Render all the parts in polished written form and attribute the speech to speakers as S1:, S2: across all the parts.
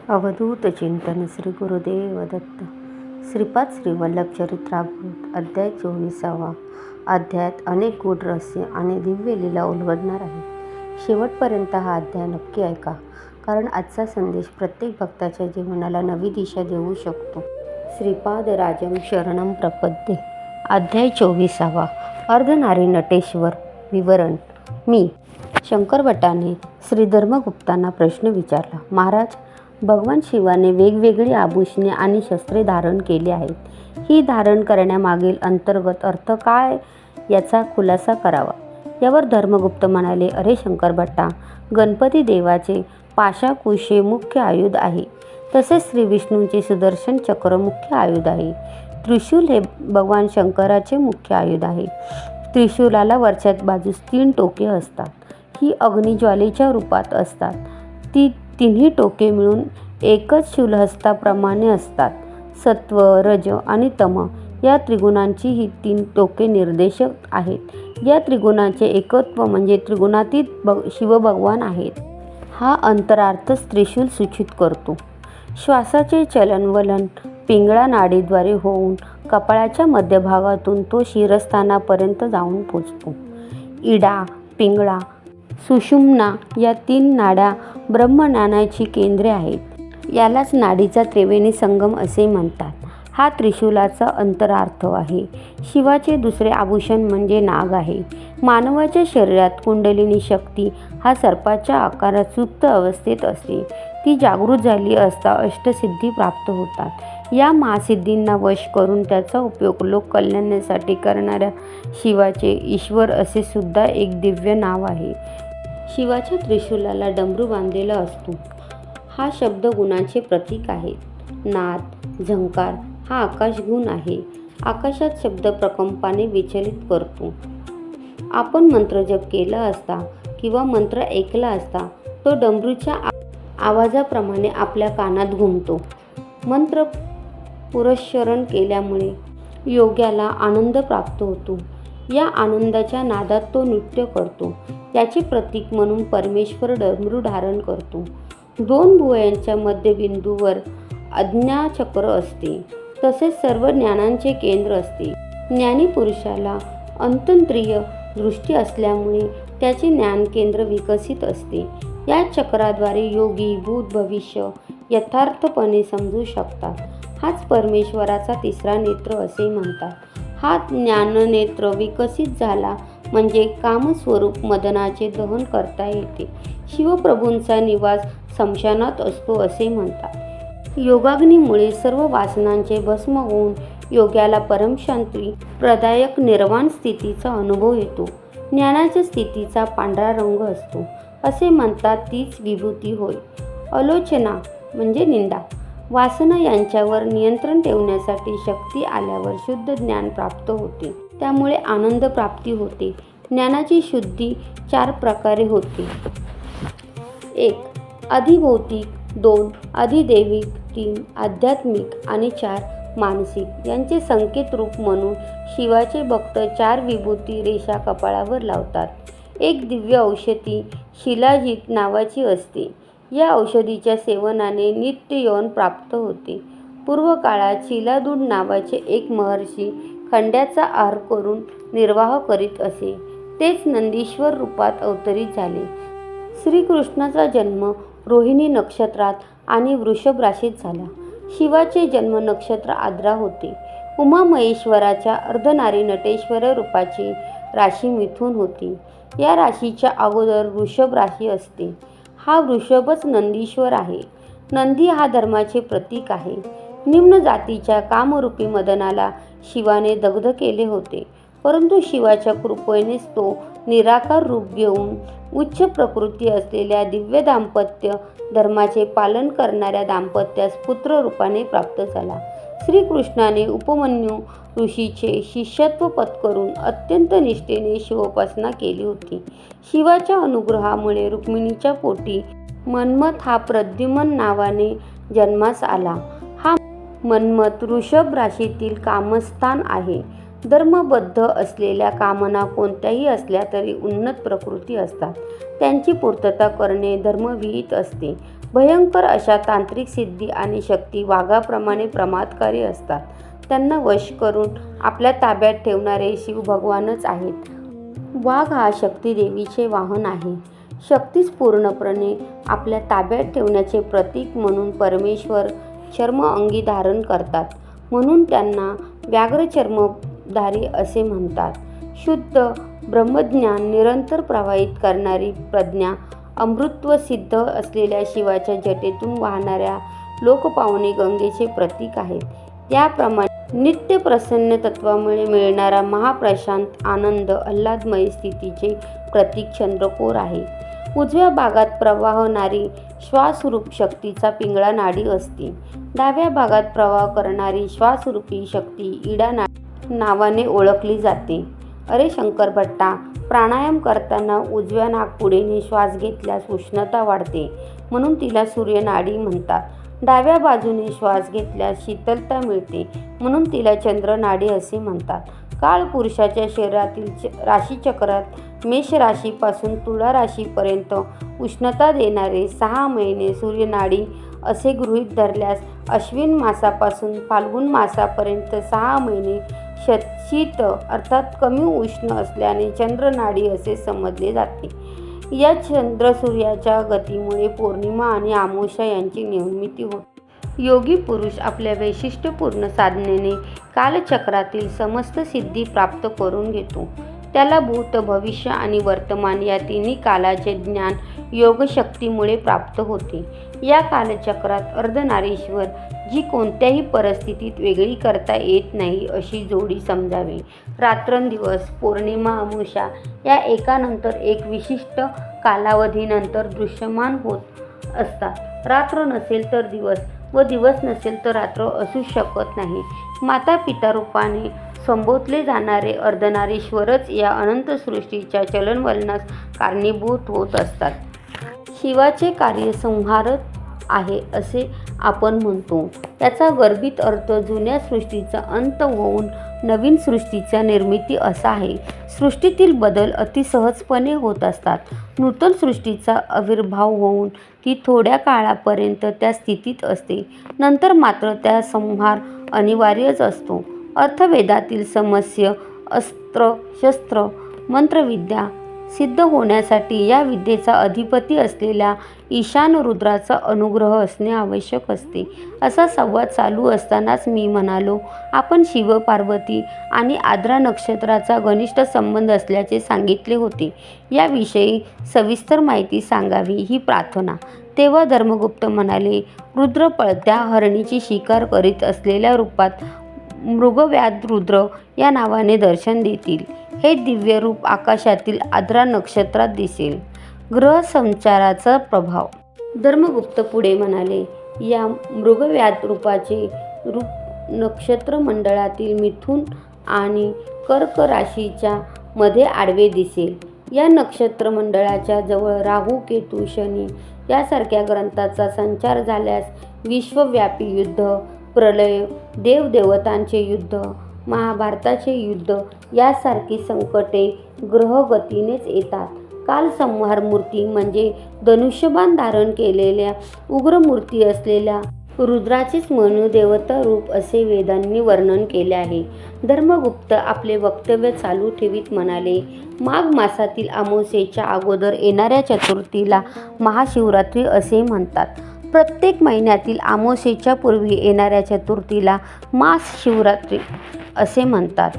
S1: अवधूत चिंतन श्री गुरुदेव दत्त. श्रीपाद श्री वल्लभ चरित्रामृत अध्याय 24. अध्यायात अनेक गूढ रहस्य आणि दिव्य लीला उलगडणार आहे. शेवटपर्यंत हा अध्याय नक्की ऐका, कारण आजचा संदेश प्रत्येक भक्ताच्या जीवनाला नवी दिशा देऊ शकतो. श्रीपाद राजम शरणम प्रपद्ये. अध्याय 24. अर्धनारी नटेश्वर विवरण. मी शंकर भट्टाने श्री धर्मगुप्तांना प्रश्न विचारला. महाराज, भगवान शिवाने वेगवेगळी आभूषणे आणि शस्त्रे धारण केली आहेत. ही धारण करण्यामागील अंतर्गत अर्थ काय याचा खुलासा करावा. यावर धर्मगुप्त म्हणाले, अरे शंकर भट्टा, गणपती देवाचे पाशाकुशे मुख्य आयुध आहे. तसेच श्री विष्णूंचे सुदर्शन चक्र मुख्य आयुध आहे. त्रिशूल हे भगवान शंकराचे मुख्य आयुध आहे. त्रिशूलाला वरच्या बाजूस 3 टोके असतात. ही अग्निज्वालेच्या रूपात असतात. ती तिन्ही टोके मिळून एकच शूलहस्ताप्रमाणे असतात. सत्व, रज आणि तम या त्रिगुणांची ही 3 टोके निर्देशक आहेत. या त्रिगुणांचे एकत्व म्हणजे त्रिगुणातीत शिवभगवान आहेत. हा अंतरार्थच त्रिशूल सूचित करतो. श्वासाचे चलनवलन पिंगळा नाडीद्वारे होऊन कपाळाच्या मध्यभागातून तो शिरस्थानापर्यंत जाऊन पोचतो. इडा, पिंगळा, सुषुम्ना या 3 नाड्या ब्रह्मज्ञानाची केंद्रे आहेत. यालाच नाडीचा त्रिवेणी संगम असे म्हणतात. हा त्रिशूलाचा अंतरार्थ आहे. शिवाचे दुसरे आभूषण म्हणजे नाग आहे. मानवाच्या शरीरात कुंडलिनी शक्ती हा सर्पाच्या आकारात सुप्त अवस्थेत असते. ती जागृत झाली असता अष्टसिद्धी प्राप्त होतात. या महासिद्धींना वश करून त्याचा उपयोग लोक कल्याणासाठी करणाऱ्या शिवाचे ईश्वर असे सुद्धा एक दिव्य नाव आहे. शिवाच्या त्रिशूलाला डमरू बांधलेला असतो. हा शब्द गुणांचे प्रतीक आहे. नाद, झंकार हा आकाशगुण आहे. आकाशात शब्द प्रकंपाने विचलित करतो. आपण मंत्र जप केला असता किंवा मंत्र ऐकला असता तो डमरूच्या आवाजाप्रमाणे आपल्या कानात घुमतो. मंत्र पुरस्चरण केल्यामुळे योग्याला आनंद प्राप्त होतो. या आनंदाच्या नादात तो नृत्य करतो. याचे प्रतीक म्हणून परमेश्वर डमरू धारण करतो. 2 भुवयांच्या मध्यबिंदूवर आज्ञाचक्र असते. तसेच सर्व ज्ञानांचे केंद्र असते. ज्ञानी पुरुषाला अंतंत्रिय दृष्टी असल्यामुळे त्याचे ज्ञान केंद्र विकसित असते. या चक्राद्वारे योगी भूत भविष्य यथार्थपणे समजू शकतात. हाच परमेश्वराचा 3रा नेत्र असे म्हणतात. हा ज्ञाननेत्र विकसित झाला म्हणजे कामस्वरूप मदनाचे दहन करता येते. शिवप्रभूंचा निवास स्मशानात असतो असे म्हणतात. योगाग्नीमुळे सर्व वासनांचे भस्म होऊन योग्याला परमशांती प्रदायक निर्वाण स्थितीचा अनुभव येतो. ज्ञानाच्या स्थितीचा पांढरा रंग असतो असे म्हणतात. तीच विभूती होय. आलोचना म्हणजे निंदा, वासना यांच्यावर नियंत्रण ठेवण्यासाठी शक्ती आल्यावर शुद्ध ज्ञान प्राप्त होते. त्यामुळे आनंद प्राप्ती होते. ज्ञानाची शुद्धी 4 प्रकारे होते. 1. अधिभौतिक, 2. अधिदैविक, 3. आध्यात्मिक आणि 4. मानसिक. यांचे संकेत रूप म्हणून शिवाचे भक्त 4 विभूती रेषा कपाळावर लावतात. एक दिव्य औषधी शिलाजीत नावाची असते. या औषधीच्या सेवनाने नित्य यौवन प्राप्त होते. पूर्व काळात शिलादूड नावाचे एक महर्षी खंड्याचा आहार करून निर्वाह करीत असे. तेच नंदीश्वर रूपात अवतरित झाले. श्रीकृष्णाचा जन्म रोहिणी नक्षत्रात आणि वृषभ राशीत झाला. शिवाचे जन्म नक्षत्र आर्द्रा होते. उमामहेश्वराच्या अर्धनारी नटेश्वर रूपाची राशी मिथुन होती. या राशीच्या अगोदर वृषभ राशी असते. हा वृषभच नंदीश्वर आहे. नंदी हा धर्माचे प्रतीक आहे. निम्न जातीच्या कामरूपी मदनाला शिवाने दग्ध केले होते. परंतु शिवाच्या कृपेनेच तो निराकार रूप घेऊन उच्च प्रकृती असलेल्या दिव्य दाम्पत्य धर्माचे पालन करणाऱ्या दाम्पत्यास पुत्र रूपाने प्राप्त झाला. श्रीकृष्णाने उपमन्यू ऋषीचे शिष्यत्व पत्करून अत्यंत निष्ठेने शिवोपासना केली होती. शिवाच्या अनुग्रहामुळे रुक्मिणीच्या पोटी मन्मथ हा प्रद्युम्न नावाने जन्मास आला. हा मन्मथ वृषभ राशीतील कामस्थान आहे. धर्मबद्ध असलेल्या कामना कोणत्याही असल्या तरी उन्नत प्रकृती असतात. त्यांची पूर्तता करणे धर्मविहित असते. भयंकर अशा तांत्रिक सिद्धी आणि शक्ती वाघाप्रमाणे प्रमादकारी असतात. त्यांना वश करून आपल्या ताब्यात ठेवणारे शिव भगवानच आहेत. वाघ हा शक्तिदेवीचे वाहन आहे. शक्तीच पूर्णपणे आपल्या ताब्यात ठेवण्याचे प्रतीक म्हणून परमेश्वर चर्म अंगी धारण करतात. म्हणून त्यांना व्याघ्रचर्मधारी असे म्हणतात. शुद्ध ब्रह्मज्ञान निरंतर प्रवाहित करणारी प्रज्ञा, अमृतत्व सिद्ध असलेल्या शिवाच्या जटेतून वाहणाऱ्या लोकपावनी गंगेचे प्रतीक आहेत. त्याप्रमाणे नित्य प्रसन्न तत्वामुळे मिळणारा महाप्रशांत आनंद आल्हादमय स्थितीचे प्रतीक चंद्रकोर आहे. उजव्या भागात प्रवाहणारी श्वासरूप शक्तीचा पिंगळा नाडी असते. डाव्या भागात प्रवाह करणारी श्वासरूपी शक्ती इडा नावाने ओळखली जाते. अरे शंकर भट्टा, प्राणायाम करताना उजव्या नाकपुडीने श्वास घेतल्यास उष्णता वाढते, म्हणून तिला सूर्यनाडी म्हणतात. डाव्या बाजूने श्वास घेतल्यास शीतलता मिळते, म्हणून तिला चंद्रनाडी असे म्हणतात. काळ पुरुषाच्या शरीरातील राशीचक्रात मेष राशीपासून तुला राशीपर्यंत उष्णता देणारे 6 महिने सूर्यनाडी असे गृहीत धरल्यास अश्विन मासापासून फाल्गुन मासापर्यंत 6 महिने शीत अर्थात कमी उष्ण असल्याने चंद्रनाडी असे समजले जाते. या चंद्रसूर्याच्या गतीमुळे पौर्णिमा आणि अमावस्या यांची निर्मिती होते. योगी पुरुष आपल्या वैशिष्ट्यपूर्ण साधनेने कालचक्रातील समस्त सिद्धी प्राप्त करून घेतो. त्याला भूत, भविष्य आणि वर्तमान या तिन्ही कालाचे ज्ञान योगशक्तीमुळे प्राप्त होते. या कालचक्रात अर्धनारीश्वर, जी कोणत्याही परिस्थितीत वेगळी करता येत नाही अशी जोडी समजावी. रात्रंदिवस, पौर्णिमा, अमावस्या या एकानंतर एक विशिष्ट कालावधीनंतर दृश्यमान होत असतात. रात्र नसेल तर दिवस व दिवस नसेल तर रात्र असू शकत नाही. माता पिता रूपाने संबोधले जाणारे अर्धनारीश्वरच या अनंत सृष्टीच्या चलनवलनास कारणीभूत होत असतात. शिवाचे कार्य संहारच आहे असे आपण म्हणतो. याचा गर्भित अर्थ जुन्या सृष्टीचा अंत होऊन नवीन सृष्टीचा निर्मिती असा आहे. सृष्टीतील बदल अतिसहजपणे होत असतात. नूतन सृष्टीचा आविर्भाव होऊन ती थोड्या काळापर्यंत त्या स्थितीत असते. नंतर मात्र त्या संहार अनिवार्यच असतो. अर्थवेदातील समस्य, अस्त्र, शस्त्र, मंत्रविद्या सिद्ध होण्यासाठी या विद्येचा अधिपती असलेल्या ईशान रुद्राचा अनुग्रह असणे आवश्यक असते. असा संवाद चालू असतानाच मी म्हणालो, आपण शिव, पार्वती आणि आद्रा नक्षत्राचा घनिष्ठ संबंध असल्याचे सांगितले होते. याविषयी सविस्तर माहिती सांगावी ही प्रार्थना. तेव्हा धर्मगुप्त म्हणाले, रुद्र पळत्या हरणीची शिकार करीत असलेल्या रूपात मृगव्याध रुद्र या नावाने दर्शन देतील. हे दिव्य रूप आकाशातील आद्रा नक्षत्रात दिसेल. ग्रह संचाराचा प्रभाव. धर्मगुप्त पुढे म्हणाले, या मृगव्याध रूपाचे रूप नक्षत्र मंडळातील मिथुन आणि कर्क राशीच्या मध्ये आडवे दिसेल. या नक्षत्र मंडळाच्या जवळ राहू, केतू, शनी यासारख्या ग्रहांचा संचार झाल्यास विश्वव्यापी युद्ध, प्रलय, देवदेवतांचे युद्ध, महाभारताचे युद्ध यासारखी संकटे ग्रहगतीनेच येतात. काल संहार मूर्ती म्हणजे धनुष्यबाण धारण केलेल्या उग्रमूर्ती असलेल्या रुद्राचेच मनुदेवता रूप असे वेदांनी वर्णन केले आहे. धर्मगुप्त आपले वक्तव्य चालू ठेवीत म्हणाले, माघ मासातील अमावस्येच्या अगोदर येणाऱ्या चतुर्थीला महाशिवरात्री असे म्हणतात. प्रत्येक महिन्यातील अमावस्येच्या पूर्वी येणाऱ्या चतुर्थीला महाशिवरात्री असे म्हणतात.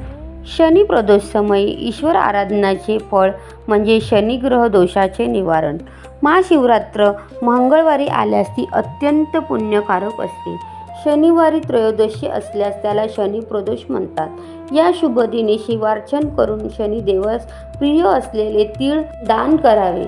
S1: शनी प्रदोष समयी ईश्वर आराधनाचे फळ म्हणजे शनिग्रह दोषाचे निवारण. महाशिवरात्र मंगळवारी आल्यास ती अत्यंत पुण्यकारक असते. शनिवारी त्रयोदशी असल्यास त्याला शनी प्रदोष म्हणतात. या शुभ दिनी शिवार्चन करून शनिदेवास प्रिय असलेले तीळ दान करावे.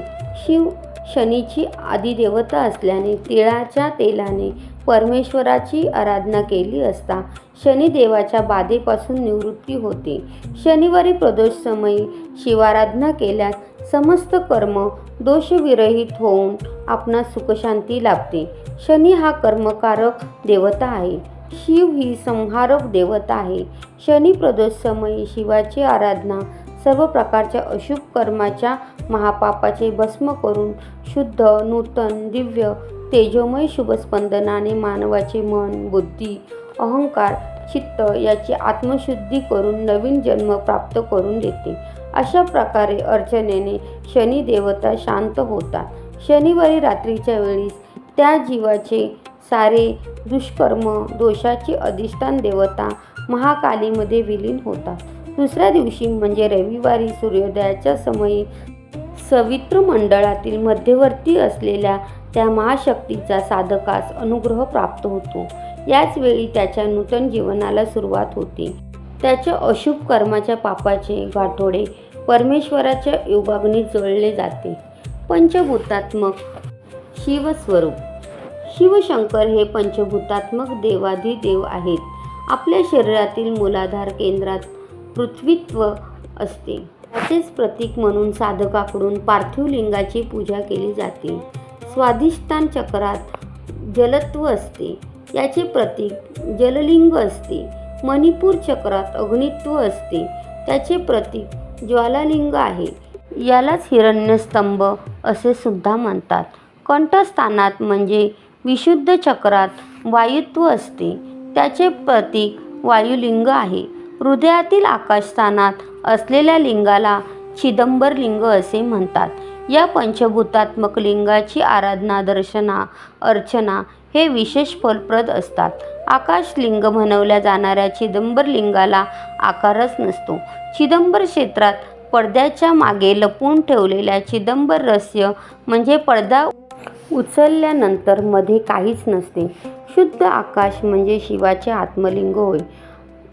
S1: शिव शनीची आदिदेवता असल्याने तिळाच्या तेलाने परमेश्वराची आराधना केली असता शनिदेवाच्या बाधेपासून निवृत्ती होते. शनिवारी प्रदोष समयी शिवाराधना केल्यास समस्त कर्म दोषविरहित होऊन आपणास सुखशांती लाभते. शनी हा कर्मकारक देवता आहे. शिव ही संहारक देवता आहे. शनी प्रदोष समयी शिवाची आराधना सर्व प्रकारच्या अशुभ कर्माच्या महापापाचे भस्म करून शुद्ध, नूतन, दिव्य, तेजोमय शुभस्पंदनाने मानवाचे मन, बुद्धी, अहंकार, चित्त याची आत्मशुद्धी करून नवीन जन्म प्राप्त करून देते. अशा प्रकारे अर्चनेने शनी देवता शांत होतात. शनिवारी रात्रीच्या वेळीस त्या जीवाचे सारे दुष्कर्म दोषाची अधिष्ठान देवता महाकालीमध्ये विलीन होतात. दुसऱ्या दिवशी म्हणजे रविवारी सूर्योदयाच्या समयी सवित्र मंडळातील मध्यवर्ती असलेल्या त्या महाशक्तीचा साधकास अनुग्रह प्राप्त होतो. याच वेळी त्याच्या नूतन जीवनाला सुरुवात होते. त्याच्या अशुभ कर्माच्या पापाचे गाठोडे परमेश्वराच्या योगाग्नीत जळले जाते. पंचभूतात्मक शिवस्वरूप शिवशंकर हे पंचभूतात्मक देवाधिदेव आहेत. आपल्या शरीरातील मूलाधार केंद्रात पृथ्वीत्व असते. त्याचेच प्रतीक म्हणून साधकाकडून पार्थिव लिंगाची पूजा केली जाते. स्वाधिष्ठान चक्रात जलत्व असते. याचे प्रतीक जललिंग असते. मणिपूर चक्रात अग्नित्व असते. त्याचे प्रतीक ज्वालालिंग आहे. यालाच हिरण्यस्तंभ असे सुद्धा म्हणतात. कंठस्थानात म्हणजे विशुद्ध चक्रात वायुत्व असते. त्याचे प्रतीक वायुलिंग आहे. हृदयातील आकाशस्थानात असलेल्या लिंगाला चिदंबर लिंग असे म्हणतात. या पंचभूतात्मक लिंगाची आराधना, दर्शना, अर्चना हे विशेष फलप्रद असतात. आकाशलिंग म्हणवल्या जाणाऱ्या चिदंबर लिंगाला आकारच नसतो. चिदंबर क्षेत्रात पडद्याच्या मागे लपवून ठेवलेल्या चिदंबर रहस्य म्हणजे पडदा उचलल्यानंतर मध्ये काहीच नसते. शुद्ध आकाश म्हणजे शिवाचे आत्मलिंग होय.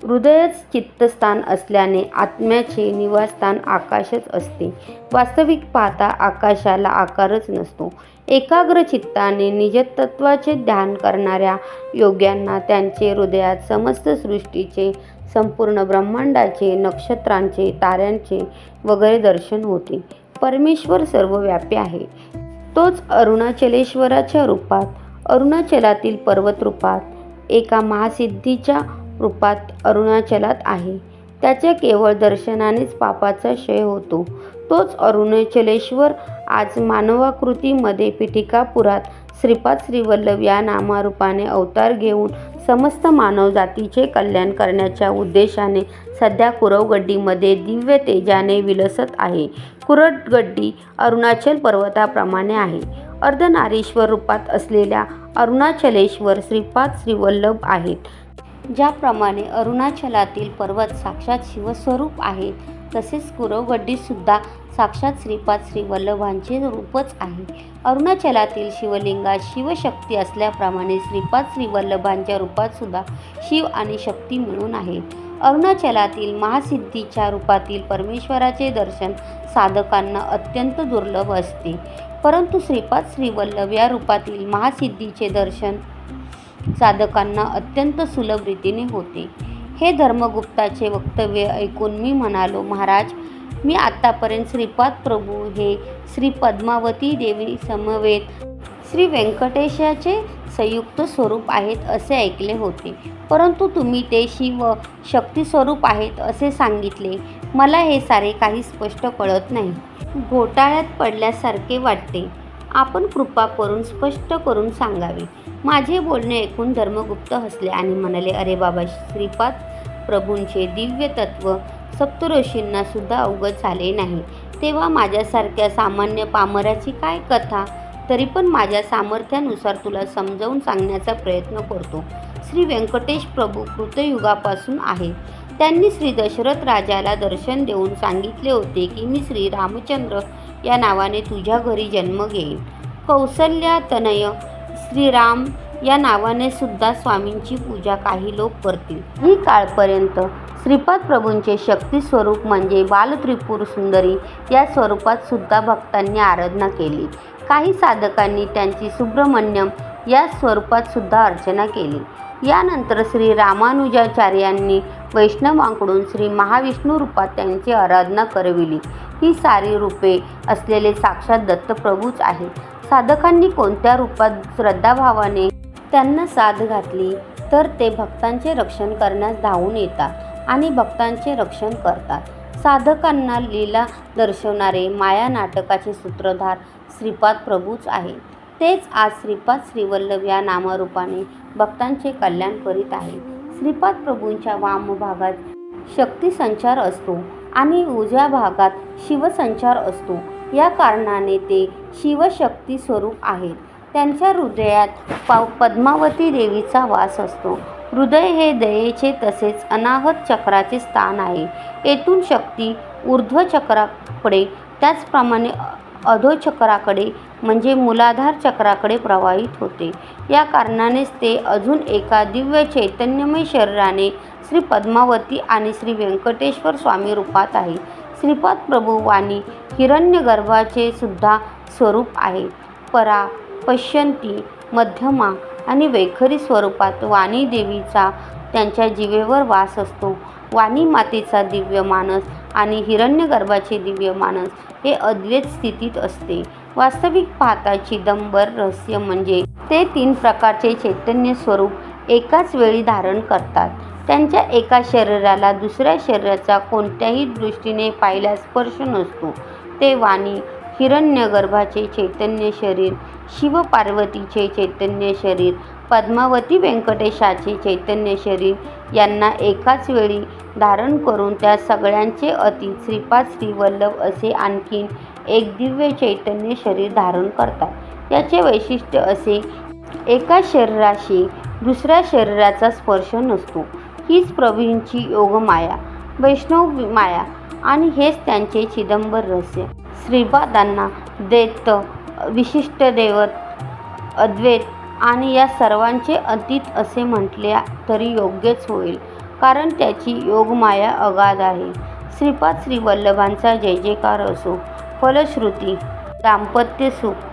S1: हृदयच चित्तस्थान असल्याने आत्म्याचे निवासस्थान आकाशच असते. वास्तविक पाहता आकाशाला आकारच नसतो. एकाग्र चित्ताने निजतत्वाचे ध्यान करणाऱ्या योग्यांना त्यांचे हृदयात समस्त सृष्टीचे, संपूर्ण ब्रह्मांडाचे, नक्षत्रांचे, ताऱ्यांचे वगैरे दर्शन होते. परमेश्वर सर्वव्यापी आहे. तोच अरुणाचलेश्वराच्या रूपात, अरुणाचलातील पर्वत रूपात, एका महासिद्धीच्या रूपात अरुणाचलात आहे. त्याच्या केवळ दर्शनानेच पापाचा क्षय होतो. तोच अरुणाचलेश्वर आज मानवाकृतीमध्ये पिठिकापुरात श्रीपाद श्रीवल्लभ या नामारूपाने अवतार घेऊन समस्त मानवजातीचे कल्याण करण्याच्या उद्देशाने सध्या कुरवगड्डीमध्ये दिव्य तेजाने विलसत आहे. कुरवगड्डी अरुणाचल पर्वताप्रमाणे आहे. अर्धनारीश्वर रूपात असलेल्या अरुणाचलेश्वर श्रीपाद श्रीवल्लभ आहेत. ज्याप्रमाणे अरुणाचलातील पर्वत साक्षात शिवस्वरूप आहेत, तसेच कुरवगड्डीसुद्धा साक्षात श्रीपाद श्रीवल्लभांचे रूपच आहे. अरुणाचलातील शिवलिंगात शिवशक्ती असल्याप्रमाणे श्रीपाद श्रीवल्लभांच्या रूपातसुद्धा शिव आणि शक्ती मिळून आहेत. अरुणाचलातील महासिद्धीच्या रूपातील परमेश्वराचे दर्शन साधकांना अत्यंत दुर्लभ असते. परंतु श्रीपाद श्रीवल्लभ या रूपातील महासिद्धीचे दर्शन साधकांना अत्यंत सुलभ रीतीने होते. हे धर्मगुप्ताचे वक्तव्य ऐकून मी म्हणालो, महाराज, मी आत्तापर्यंत श्रीपाद प्रभू हे श्री पद्मावती देवी समवेत श्री व्यंकटेशाचे संयुक्त स्वरूप आहेत असे ऐकले होते. परंतु तुम्ही ते शिव शक्ती स्वरूप आहेत असे सांगितले. मला हे सारे काही स्पष्ट कळत नाही. घोटाळ्यात पडल्यासारखे वाटते. आपण कृपा करून स्पष्ट करून सांगावे. माझे बोलणे ऐकून धर्मगुप्त हसले आणि म्हणाले, अरे बाबा, श्रीपाद प्रभूंचे दिव्य तत्व सप्तऋषींना सुद्धा अवगत झाले नाही, तेव्हा माझ्यासारख्या सामान्य पामराची काय कथा? तरी पण माझ्या सामर्थ्यानुसार तुला समजावून सांगण्याचा प्रयत्न करतो. श्री व्यंकटेश प्रभू कृतयुगापासून आहेत. त्यांनी श्री दशरथ राजाला दर्शन देऊन सांगितले होते की मी श्री रामचंद्र या नावाने तुझ्या घरी जन्म घेईन. कौसल्यातनय श्रीराम या नावाने सुद्धा स्वामींची पूजा काही लोक करतील. ही काळपर्यंत श्रीपाद प्रभूंचे शक्ती स्वरूप म्हणजे बालत्रिपुर सुंदरी या स्वरूपात सुद्धा भक्तांनी आराधना केली. काही साधकांनी त्यांची सुब्रह्मण्यम या स्वरूपात सुद्धा अर्चना केली. यानंतर श्री रामानुजाचार्यांनी वैष्णवांकडून श्री महाविष्णू रूपात त्यांची आराधना करविली. ही सारी रूपे असलेले साक्षात दत्तप्रभूच आहेत. साधकांनी कोणत्या रूपात श्रद्धाभावाने त्यांना साथ घातली तर ते भक्तांचे रक्षण करण्यास धावून येतात आणि भक्तांचे रक्षण करतात. साधकांना लीला दर्शवणारे माया नाटकाचे सूत्रधार श्रीपाद प्रभूच आहेत. तेच आज श्रीपाद श्रीवल्लभ या नामरूपाने भक्तांचे कल्याण करीत आहे. श्रीपाद प्रभूंच्या वाम भागात शक्ती संचार असतो आणि उजव्या भागात शिवसंचार असतो. या कारणाने ते शिवशक्ती स्वरूप आहेत. त्यांच्या हृदयात पद्मावती देवीचा वास असतो. हृदय हे दयेचे तसेच अनाहत चक्राचे स्थान आहे. येथून शक्ती ऊर्ध्व चक्राकडे त्याचप्रमाणे अधोचक्राकडे म्हणजे मूलाधार चक्राकडे प्रवाहित होते. या कारणानेच ते अजून एका दिव्य चैतन्यमय शरीराने श्री पद्मावती आणि श्री व्यंकटेश्वर स्वामी रूपात आहे. श्रीपाद प्रभू वाणी हिरण्यगर्भाचे सुद्धा स्वरूप आहेत. परा, पश्यंती, मध्यमा आणि वैखरी स्वरूपात वाणी देवीचा त्यांच्या जिभेवर वास असतो. वाणी मातेचा दिव्य मानस आणि हिरण्यगर्भाचे दिव्य मानस हे अद्वैत स्थितीत असते. वास्तविक पाहता चिदंबर रहस्य म्हणजे ते 3 प्रकारचे चैतन्य स्वरूप एकाच वेळी धारण करतात. त्यांच्या एका शरीराला दुसऱ्या शरीराचा कोणत्याही दृष्टीने पाहिल्यास स्पर्श नसतो. ते वाणी हिरण्यगर्भाचे चैतन्य शरीर, शिवपार्वतीचे चैतन्य शरीर, पद्मावती व्यंकटेशाचे चैतन्य शरीर यांना एकाच वेळी धारण करून त्या सगळ्यांचे अतीत श्रीपाद श्रीवल्लभ असे आणखीन एक दिव्य चैतन्य शरीर धारण करतात. याचे वैशिष्ट्य असे, एका शरीराशी दुसऱ्या शरीराचा स्पर्श नसतो. हीच प्रभूंची योगमाया, वैष्णव माया आणि हेच त्यांचे चिदंबर रहस्य. श्रीपादांना दैत्य, विशिष्ट दैवत, अद्वैत आणि या सर्वांचे अतीत असे म्हटले तरी योग्यच होईल, कारण त्याची योगमाया अगाध आहे. श्रीपाद श्रीवल्लभांचा जय जयकार असो. फलश्रुती दाम्पत्य सुख